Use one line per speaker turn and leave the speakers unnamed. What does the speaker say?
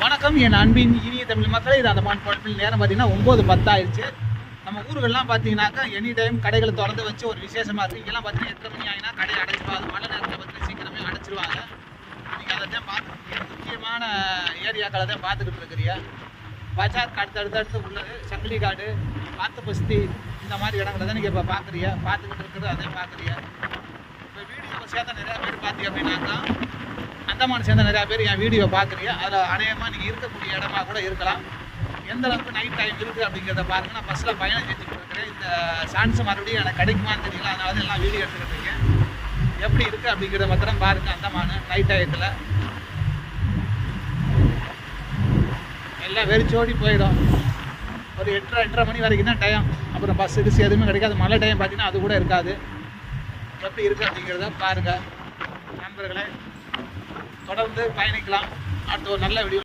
வணக்கம் என் அன்பின் இனிய தமிழ் மக்களே. இது அந்தமான் குழப்பில் நேரம் பார்த்தீங்கன்னா 9:10 ஆயிடுச்சு. நம்ம ஊர்கள்லாம் பார்த்தீங்கன்னாக்கா எனி டைம் கடைகளை திறந்து வச்சு ஒரு விசேஷமாக இருக்குது. இங்கெல்லாம் பார்த்தீங்கன்னா 8:30 மணி ஆகினா கடை அடைச்சிருவாங்க. மழை நேரத்தில் பார்த்தீங்கன்னா சீக்கிரமே அடைச்சிருவாங்க. நீங்கள் அதை தான் பார்த்து முக்கியமான ஏரியாக்களை தான் பார்த்துக்கிட்டு இருக்கிறீங்க. பஜார் அடுத்தடுத்து உள்ளது, சங்கிலி காடு, பாத்து பஸ்தி, இந்த மாதிரி இடங்களை தான் நீங்கள் இப்போ பார்த்துக்கிட்டு இருக்கிறது அதே பார்க்குறீங்க. இப்போ வீடியோவை சேர்ந்த நிறையா பேர் பார்த்தீங்க அப்படின்னாக்கா அந்தமான் சேர்ந்த நிறையா பேர் என் வீடியோ பார்க்குறீங்க. அதில் அநேகமாக நீங்கள் இருக்கக்கூடிய இடமா கூட இருக்கலாம். எந்த அளவுக்கு நைட் டைம் இருக்குது அப்படிங்கிறத பாருங்கள். நான் பஸ்ஸில் பயணம் செஞ்சுட்டு இருக்கிறேன். இந்த சான்ஸ் மறுபடியும் எனக்கு கிடைக்குமான்னு தெரியல, அதனால தான் எல்லாம் வீடியோ எடுத்துக்கிட்டு இருக்கேன். எப்படி இருக்குது அப்படிங்கிறத மாத்திரம் பாருங்கள். அந்தமான் நைட் டயத்தில் எல்லாம் வெறிச்சோடி போயிடும். ஒரு 8:30 மணி வரைக்கும் தான் டைம். அப்புறம் பஸ் எதுவுமே கிடைக்காது. மழை டைம் பார்த்தீங்கன்னா அது கூட இருக்காது. எப்படி இருக்குது அப்படிங்கிறத பாருங்கள். நண்பர்களே, தொடர்ந்து பயணிக்கலாம். அடுத்த ஒரு நல்ல வீடியோ